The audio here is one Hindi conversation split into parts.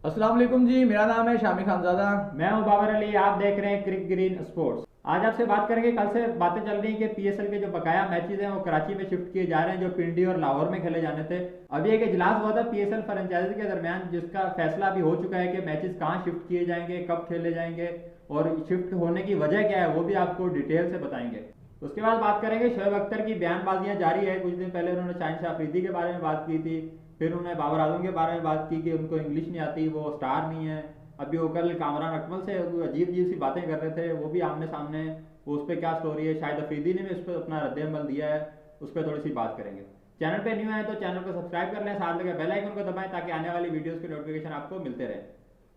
अस्सलाम वालेकुम जी। मेरा नाम है शामी खानजादा। मैं हूं बाबर अली। आप देख रहे हैं क्रिक ग्रीन स्पोर्ट्स। आज आपसे बात करेंगे, कल से बातें चल रही हैं कि पीएसएल के जो बकाया मैचेस हैं वो कराची में शिफ्ट किए जा रहे हैं, जो पिंडी और लाहौर में खेले जाने थे। अभी एक इजलास हुआ था पीएसएल फ्रेंचाइजी के दरमियान, जिसका फैसला अभी हो चुका है कि मैचेस कहाँ शिफ्ट किए जाएंगे, कब खेले जाएंगे और शिफ्ट होने की वजह क्या है, वो भी आपको डिटेल से बताएंगे। उसके बाद बात करेंगे शोएब अख्तर की बयानबाजियां जारी है। कुछ दिन पहले उन्होंने शाहिन शाह अफरीदी के बारे में बात की थी, फिर उन्होंने बाबर आजम के बारे में बात की कि उनको इंग्लिश नहीं आती, वो स्टार नहीं है। अभी वो कल कामरान अकमल से अजीब अजीब सी बातें कर रहे थे, वो भी आमने सामने। वो उस पर क्या स्टोरी है, शायद अफरीदी ने भी उस पर अपना रद्दमल दिया है, उस पर थोड़ी सी बात करेंगे। चैनल पे न्यू है तो चैनल को सब्सक्राइब कर लें, साथ लगे बेल आइकन को दबाएं ताकि आने वाली वीडियोस के नोटिफिकेशन आपको मिलते रहे।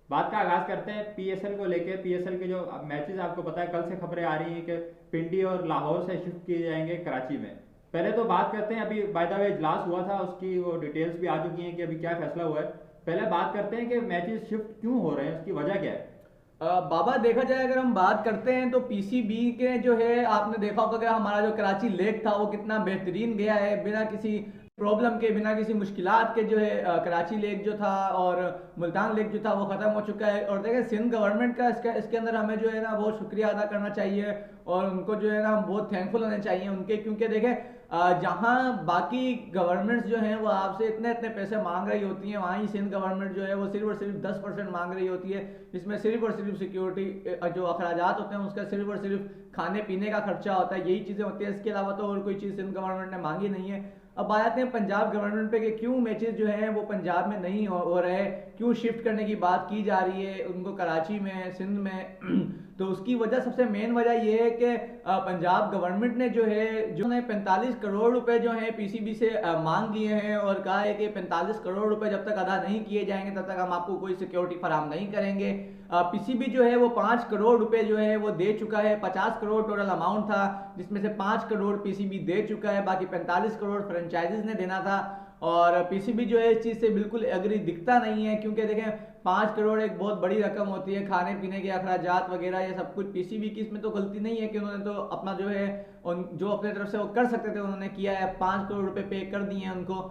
बात का आगाज करते हैं पीएसएल को लेके। पीएसएल के जो मैचेस आपको पता है, कल से खबरें आ रही हैं कि पिंडी और लाहौर से शिफ्ट किए जाएंगे कराची में। पहले तो बात करते हैं, अभी बाय द वे इजलास हुआ था, उसकी वो डिटेल्स भी आ चुकी हैं कि अभी क्या फैसला हुआ है। पहले बात करते हैं कि मैचेस शिफ्ट क्यों हो रहे हैं, उसकी वजह क्या है। बाबा, देखा जाए अगर हम बात करते हैं तो पीसीबी के जो है, आपने देखा होगा कि हमारा जो कराची लेक था वो कितना बेहतरीन गया है, बिना किसी प्रॉब्लम के, बिना किसी मुश्किलात के जो है। कराची लेक जो था और मुल्तान लेक जो था वो ख़त्म हो चुका है। और देखें, सिंध गवर्नमेंट का इसके अंदर हमें जो है ना बहुत शुक्रिया अदा करना चाहिए और उनको जो है ना हम बहुत थैंकफुल होने चाहिए उनके, क्योंकि देखें जहाँ बाकी गवर्नमेंट्स जो हैं वो आपसे इतने इतने पैसे मांग रही होती हैं, वहाँ ही सिंध गवर्नमेंट जो है वो सिर्फ और सिर्फ 10% मांग रही होती है, जिसमें सिर्फ और सिर्फ सिक्योरिटी जो अखराजात होते हैं उसका सिर्फ और सिर्फ खाने पीने का खर्चा होता है, यही चीज़ें होती है। इसके अलावा तो और कोई चीज़ सिंध गवर्नमेंट ने मांगी नहीं है। अब आते हैं पंजाब गवर्नमेंट पे कि क्यों मैचेस जो हैं वो पंजाब में नहीं हो रहे, क्यों शिफ्ट करने की बात की जा रही है उनको कराची में, सिंध में। तो उसकी वजह, सबसे मेन वजह ये है कि पंजाब गवर्नमेंट ने जो है, जो 45 करोड़ रुपए जो है पीसीबी से मांग लिए हैं और कहा है कि 45 करोड़ रुपए जब तक अदा नहीं किए जाएंगे तब तक हम आपको कोई सिक्योरिटी फराहम नहीं करेंगे। पीसीबी जो है वो 5 करोड़ रुपए जो है वो दे चुका है। 50 करोड़ टोटल अमाउंट था, जिसमें से 5 करोड़ पीसीबी दे चुका है, बाकी 45 करोड़ फ्रेंचाइजीज ने देना था। और पीसीबी जो है इस चीज़ से बिल्कुल एग्री दिखता नहीं है, क्योंकि देखें 5 करोड़ एक बहुत बड़ी रकम होती है, खाने पीने के अखराजात वगैरह ये सब कुछ। पीसीबी की इसमें तो गलती नहीं है कि उन्होंने तो अपना जो है जो अपने तरफ से वो कर सकते थे उन्होंने किया है, 5 करोड़ रुपए पे कर दिए हैं उनको।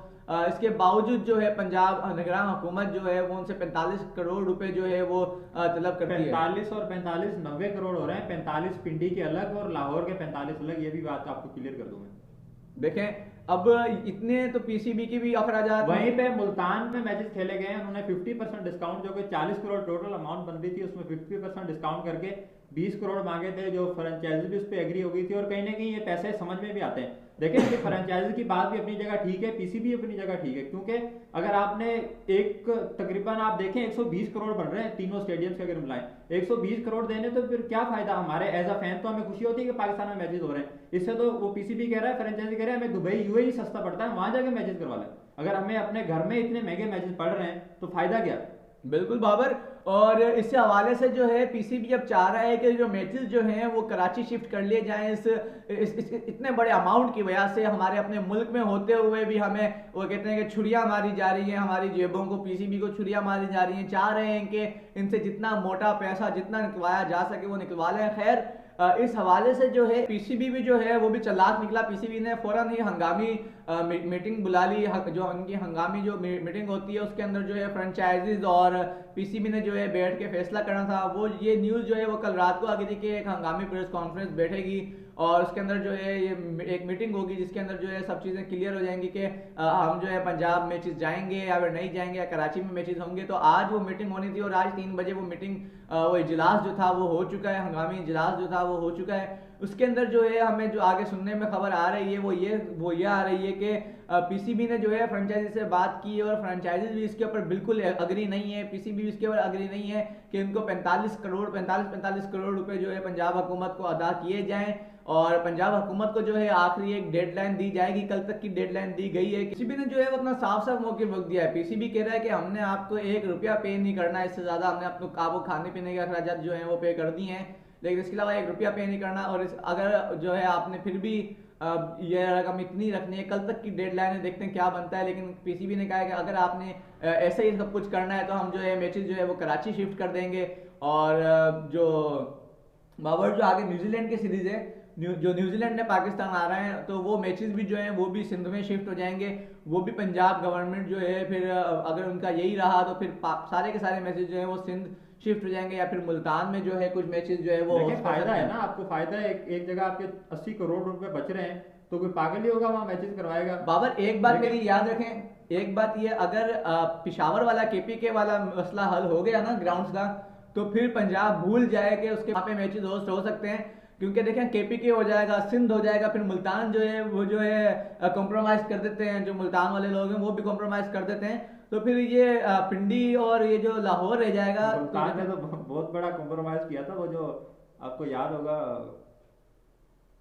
इसके बावजूद जो है पंजाब निगरान हुकूमत जो है वो उनसे 45 करोड़ रुपए जो है वो तलब करती है। 45 और 45 90 करोड़ हो रहे हैं। 45 पिंडी के अलग और लाहौर के 45 अलग, ये भी बात आपको क्लियर कर दूं मैं। देखें, अब इतने तो पीसीबी की भी अखराजात वहीं पे मुल्तान में मैचेस खेले गए हैं, उन्होंने 50% डिस्काउंट, जो कि 40 करोड़ टोटल अमाउंट बन रही थी उसमें 50% डिस्काउंट करके 20 करोड़ मांगे थे, जो फ्रेंचाइजी भी उस पर एग्री हो गई थी। और कहीं ना कहीं ये पैसे समझ में भी आते हैं। देखिए कि फ्रेंचाइजी की बात भी अपनी जगह ठीक है, पीसीबी अपनी जगह ठीक है, क्योंकि अगर आपने एक तकरीबन आप देखें 120 करोड़ बन रहे हैं तीनों स्टेडियम के, अगर मिलाएं 120 करोड़ देने तो फिर क्या फायदा हमारे एज अ फैन। तो हमें खुशी होती है कि पाकिस्तान में मैचेस हो रहे हैं, इससे तो वो पीसीबी कह रहा है, फ्रेंचाइजी कह रहा है हमें दुबई यूएई सस्ता पड़ता है, वहां जाके मैचेस करवा लें। अगर हमें अपने घर में इतने महंगे मैचेस पड़ रहे हैं तो फायदा क्या। बिल्कुल बाबर। और इससे हवाले से जो है पीसीबी अब चाह रहा है कि जो मैचेस जो हैं वो कराची शिफ्ट कर लिए जाएं। इस इतने बड़े अमाउंट की वजह से हमारे अपने मुल्क में होते हुए भी हमें, वो कहते हैं कि छुरियां मारी जा रही हैं हमारी जेबों को, पीसीबी को छुरियां मारी जा रही हैं। चाह रहे हैं कि इनसे जितना मोटा पैसा जितना निकलवाया जा सके वो निकलवा लें। खैर, इस हवाले से जो है पीसीबी भी जो है वो भी चालाक निकला। पीसीबी ने फौरन ही हंगामी मीटिंग बुला ली। जो उनकी हंगामी जो मीटिंग होती है उसके अंदर जो है फ्रेंचाइजीज और पीसीबी ने जो है बैठ के फैसला करना था। वो ये न्यूज़ जो है वो कल रात को आ गई थी कि एक हंगामी प्रेस कॉन्फ्रेंस बैठेगी और उसके अंदर जो है ये एक मीटिंग होगी जिसके अंदर जो है सब चीज़ें क्लियर हो जाएंगी कि हम जो है पंजाब मैचेस जाएंगे या फिर नहीं जाएंगे, या कराची में मैचेस होंगे। तो आज वो मीटिंग होनी थी और आज 3 बजे वो मीटिंग, वो इजलास जो था वो हो चुका है, हंगामी इजलास जो था वो हो चुका है। उसके अंदर जो है हमें जो आगे सुनने में खबर आ रही है वो ये आ रही है कि पीसीबी ने जो है फ्रेंचाइजी से बात की और फ्रेंचाइजी भी इसके ऊपर बिल्कुल अग्री नहीं है। पीसीबी भी इसके ऊपर अग्री नहीं है कि इनको 45 करोड़ रुपए जो है पंजाब हुकूमत को अदा किए जाएं। और पंजाब हुकूमत को जो है आखिरी एक डेडलाइन दी जाएगी, कल तक की डेडलाइन दी गई है। पीसीबी ने जो है वो अपना साफ साफ मौके वक्त दिया है। पीसीबी कह रहा है कि हमने आपको 1 रुपया पे नहीं करना, इससे ज़्यादा हमने आपको काबू खाने पीने के अखराजात जो हैं वो पे कर दिए हैं, लेकिन इसके अलावा 1 रुपया पे नहीं करना। और अगर जो है आपने फिर भी ये रकम इतनी रखनी है, कल तक की डेडलाइन है, देखते हैं क्या बनता है। लेकिन पीसीबी ने कहा है कि अगर आपने ऐसे ही सब कुछ करना है तो हम जो है मैचेस जो है वो कराची शिफ्ट कर देंगे। और जो बाबर, जो आगे न्यूजीलैंड की सीरीज़ है जो न्यूजीलैंड ने पाकिस्तान आ रहे हैं, तो वो मैचेस भी जो हैं वो भी सिंध में शिफ्ट हो जाएंगे। वो भी पंजाब गवर्नमेंट जो है फिर अगर उनका यही रहा तो फिर सारे के सारे मैचेस जो हैं वो सिंध शिफ्ट हो जाएंगे, या फिर मुल्तान में जो है कुछ मैचेस जो है वो लेकिन host कर फायदा सकते है हैं। ना, आपको फायदा है, एक जगह आपके 80 करोड़ रुपए बच रहे हैं, तो कोई पागल ही होगा वहां मैचेस करवाएगा। बाबर एक बात लेकिन मेरी याद रखें, एक बात ये, अगर पिशावर वाला केपीके वाला मसला हल हो गया ना ग्राउंड्स का, तो फिर पंजाब भूल जाए कि उसके वहाँ पे मैचेस होस्ट हो सकते हैं। क्योंकि देखें केपीके हो जाएगा, सिंध हो जाएगा, फिर मुल्तान जो है वो जो है कॉम्प्रोमाइज़ कर देते हैं, जो मुल्तान वाले लोग हैं वो भी कॉम्प्रोमाइज़ कर देते हैं, तो फिर ये पिंडी और ये जो लाहौर रह जाएगा। तो मुल्तान ने तो बहुत बड़ा कॉम्प्रोमाइज किया था, वो जो आपको याद होगा,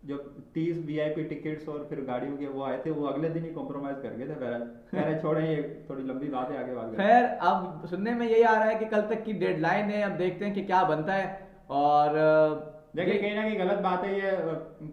जो 30 वीआईपी टिकट्स और फिर गाड़ियों के वो आए थे, वो अगले दिन ही कॉम्प्रोमाइज कर गए थे। कह रहे छोड़े, ये थोड़ी लंबी बात है, आगे बात करें। खैर अब सुनने में यही आ रहा है कि कल तक की डेडलाइन है, अब देखते हैं कि क्या बनता है। और देखिए ये कहीं ना कहीं गलत बात है ये,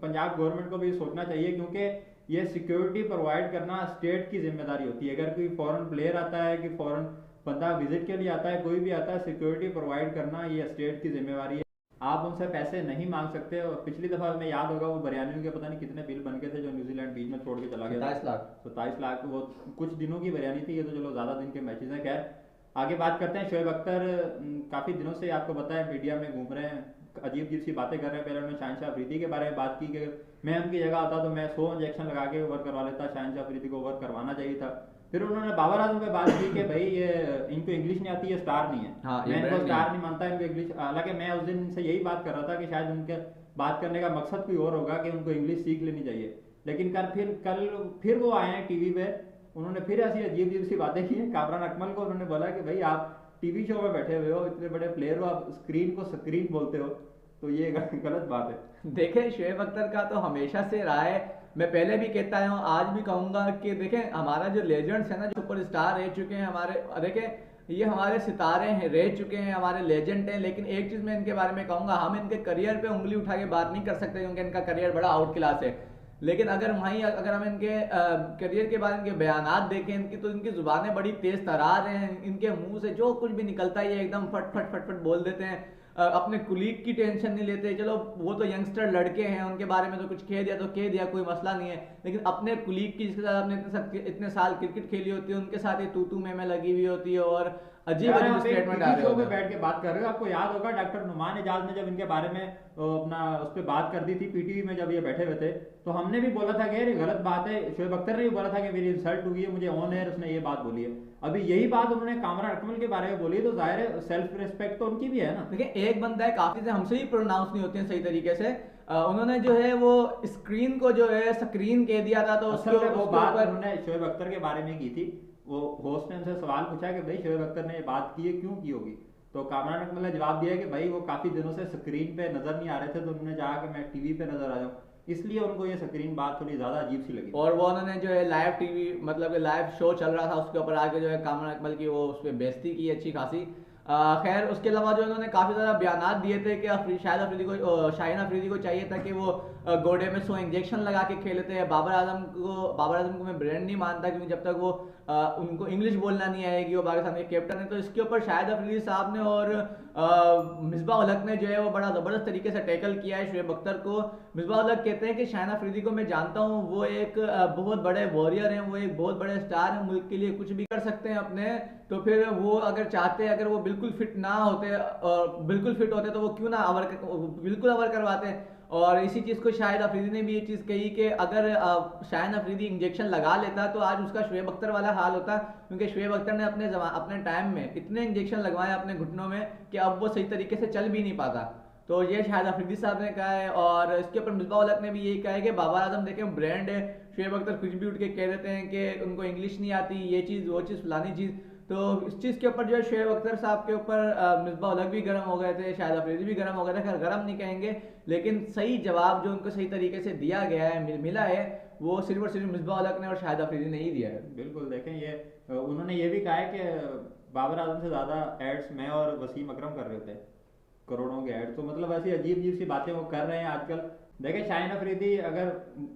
पंजाब गवर्नमेंट को भी सोचना चाहिए, क्योंकि ये सिक्योरिटी प्रोवाइड करना स्टेट की जिम्मेदारी होती है। अगर कोई फॉरेन प्लेयर आता है, कि फॉरेन बंदा विजिट के लिए आता है, कोई भी आता है, सिक्योरिटी प्रोवाइड करना ये स्टेट की जिम्मेवारी है। आप उनसे पैसे नहीं मांग सकते। और पिछली दफा हमें याद होगा, वो बरियानियों के पता नहीं कितने बिल बन गए थे, जो न्यूजीलैंड बीच में छोड़ के चला गया था। 27 लाख। 27 लाख, वो कुछ दिनों की बरियानी थी, ये तो चलो ज्यादा दिन के मैचेस हैं। खैर आगे बात करते हैं। शोएब अख्तर काफी दिनों से आपको पता है मीडिया में घूम रहे हैं, अजीब अजीब सी बातें कर रहे हैं। पहले उन्होंने शाहिन अफरीदी के बारे में बात की कि मैं उनकी जगह होता तो मैं 100 इंजेक्शन लगा के ओवर करवा लेता, शाहिन अफरीदी को ओवर करवाना चाहिए था। फिर उन्होंने बाबर आजम पे बात की कि भाई ये इनको इंग्लिश नहीं आती, ये स्टार नहीं है। हाँ, ये मैं इनको brand नहीं स्टार है। नहीं मानता, इनको इंग्लिश, हालांकि मैं उस दिन से यही बात कर रहा था कि शायद उनके बात करने का मकसद कोई और होगा, कि उनको इंग्लिश सीख लेनी चाहिए। लेकिन कल फिर वो आए हैं टीवी पे, उन्होंने फिर ऐसी अजीब अजीब सी बातें की हैं। कामरान अकमल को उन्होंने बोला कि भाई आप टीवी शो में बैठे हुए हो, इतने बड़े प्लेयर हो, आप स्क्रीन को स्क्रीन बोलते हो, तो ये गलत बात है। देखें शोएब अख्तर का तो हमेशा से रहा है, मैं पहले भी कहता हूँ आज भी कहूंगा कि देखें हमारा जो लेजेंड्स है ना, जो सुपर स्टार रह चुके हैं हमारे, देखें ये हमारे सितारे हैं, रह चुके हैं, हमारे लेजेंड हैं। लेकिन एक चीज़ मैं इनके बारे में कहूंगा, हम इनके करियर पे उंगली उठा के बात नहीं कर सकते, क्योंकि इनका करियर बड़ा आउट क्लास है। लेकिन अगर हम इनके करियर के बारे में इनके बयानात देखें इनकी, तो इनकी ज़ुबानें बड़ी तेज़ तरार हैं, इनके मुंह से जो कुछ भी निकलता है ये एकदम फट फट फट फट बोल देते हैं। अपने कुलीग की टेंशन नहीं लेते, चलो वो तो यंगस्टर लड़के हैं, उनके बारे में तो कुछ कह दिया तो कह दिया, कोई मसला नहीं है। लेकिन अपने कुलीग की, जिसके साथ आपने इतने साल क्रिकेट खेली होती है, उनके साथ ये तू में लगी हुई होती है, और अजीब यार अजीब आप एक स्टेटमेंट आ टीवी रहे शो पे होते हैं। बैठ के बात कर रहे हो, आपको याद होगा डॉक्टर नुमान एजाज ने जब इनके बारे में अपना उस पर बात कर दी थी पीटीवी में, जब ये बैठे हुए थे, तो हमने भी बोला था कि यार ये गलत बात है। शोएब अख्तर ने भी बोला था कि मेरी इंसल्ट हुई है, मुझे ऑन एयर उसने ये बात बोली है। अभी यही बात उन्होंने कामरान अकमल के बारे में बोली है, तो जाहिर है सेल्फ रिस्पेक्ट तो उनकी भी है ना। देखिए एक बंदा है, काफी से हमसे ही प्रोनाउंस नहीं होते हैं सही तरीके से, उन्होंने जो है वो स्क्रीन को जो है स्क्रीन कह दिया था, तो असल में वो उसके बात ऊपर उन्होंने शोएब अख्तर के बारे में की थी। वो होस्ट ने उनसे सवाल पूछा कि भाई शोएब अख्तर ने ये बात की है, क्यों की होगी। तो कामरान अकमल ने जवाब दिया कि भाई वो काफी दिनों से स्क्रीन पे नजर नहीं आ रहे थे, तो उन्होंने चाहा कि मैं टीवी पे नजर आ जाऊं, इसलिए उनको ये स्क्रीन बात थोड़ी ज्यादा अजीब सी लगी। और वो उन्होंने जो है लाइव टीवी मतलब लाइव शो चल रहा था, उसके ऊपर आके जो है कामरान अकमल की वो उस पर बेइज्जती की अच्छी खासी। खैर उसके अलावा जो उन्होंने काफ़ी ज़्यादा बयानात दिए थे कि शाहीन अफरीदी को चाहिए था कि वो गोडे में 100 इंजेक्शन लगा के खेले थे। बाबर आजम को मैं ब्रांड नहीं मानता, क्योंकि जब तक वो उनको इंग्लिश बोलना नहीं आएगी, वो पाकिस्तान के कैप्टन है। तो इसके ऊपर शाहिद अफरीदी साहब ने और मिसबाह उल हक ने जो है वो बड़ा ज़बरदस्त तरीके से टैकल किया है शोएब अख्तर को। मिसबाह उल हक कहते हैं कि शाहीन अफरीदी को मैं जानता हूँ, वो एक बहुत बड़े वॉरियर हैं, वो एक बहुत बड़े स्टार हैं, मुल्क के लिए कुछ भी कर सकते हैं अपने। तो फिर वो अगर चाहते, अगर वो बिल्कुल फिट ना होते और बिल्कुल फिट होते, तो वो क्यों ना बिल्कुल ओवर करवाते। और इसी चीज़ को शाहिद अफरीदी ने भी ये चीज़ कही कि अगर शाहिन अफरीदी इंजेक्शन लगा लेता तो आज उसका शोएब अख्तर वाला हाल होता, क्योंकि शोएब अख्तर ने अपने टाइम में इतने इंजेक्शन लगवाए अपने घुटनों में कि अब वो सही तरीके से चल भी नहीं पाता। तो ये शाहिद अफरीदी साहब ने कहा है। और इसके ऊपर मिसबाह उल हक ने भी यही कहा है कि बाबर आजम देखें ब्रांड है, शोएब अख्तर कुछ भी उठ के कह देते हैं कि उनको इंग्लिश नहीं आती, ये चीज़ वो चीज़ फलानी चीज़। तो इस चीज़ के ऊपर जो है शोएब अख्तर साहब के ऊपर मिसबाह उल हक भी गर्म हो गए थे, शाहिद अफरीदी भी गर्म हो गए थे। खैर गर्म नहीं कहेंगे, लेकिन सही जवाब जो उनको सही तरीके से दिया गया है, मिला है, वो सिर्फ और सिर्फ मिसबाह उल हक ने और शाहिद अफरीदी ने ही दिया है। बिल्कुल देखें, ये उन्होंने ये भी कहा है कि बाबर आजम से ज़्यादा एड्स मैं और वसीम अकरम कर रहे थे, करोड़ों के एड। तो मतलब ऐसी अजीब अजीब सी बातें वो कर रहे हैं आजकल। देखें शाहीन अफरीदी अगर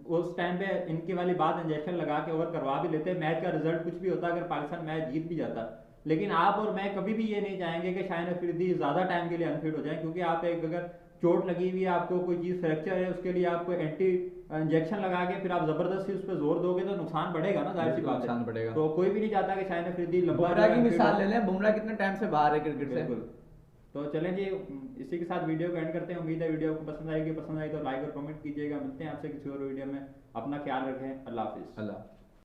उस टाइम पे इनकी वाली बात इंजेक्शन लगा के ओवर करवा भी लेते, मैच का रिजल्ट कुछ भी होता, अगर पाकिस्तान मैच जीत भी जाता, लेकिन आप और मैं कभी भी ये नहीं चाहेंगे कि शाहीन अफरीदी ज़्यादा टाइम के लिए अनफिट हो जाए। क्योंकि आप एक अगर चोट लगी हुई है, आपको कोई चीज फ्रैक्चर है, उसके लिए आपको एंटी इंजेक्शन लगा के फिर आप जबरदस्ती उस पर जोर दोगे तो नुकसान बढ़ेगा ना, जाहिर सी बात है। नुकसान बढ़ेगा। तो कोई भी नहीं चाहता कि शाहिन अफरीदी लंबा बुमराह की मिसाल ले लें, बुमराह कितने टाइम से बाहर है क्रिकेट से। बिल्कुल। तो चलें जी, इसी के साथ वीडियो को एंड करते हैं। उम्मीद है वीडियो आपको पसंद आएगी, पसंद आई तो लाइक और कमेंट कीजिएगा। मिलते हैं आपसे किसी और वीडियो में, अपना ख्याल रखें। अल्लाह हाफिज़। अल्लाह।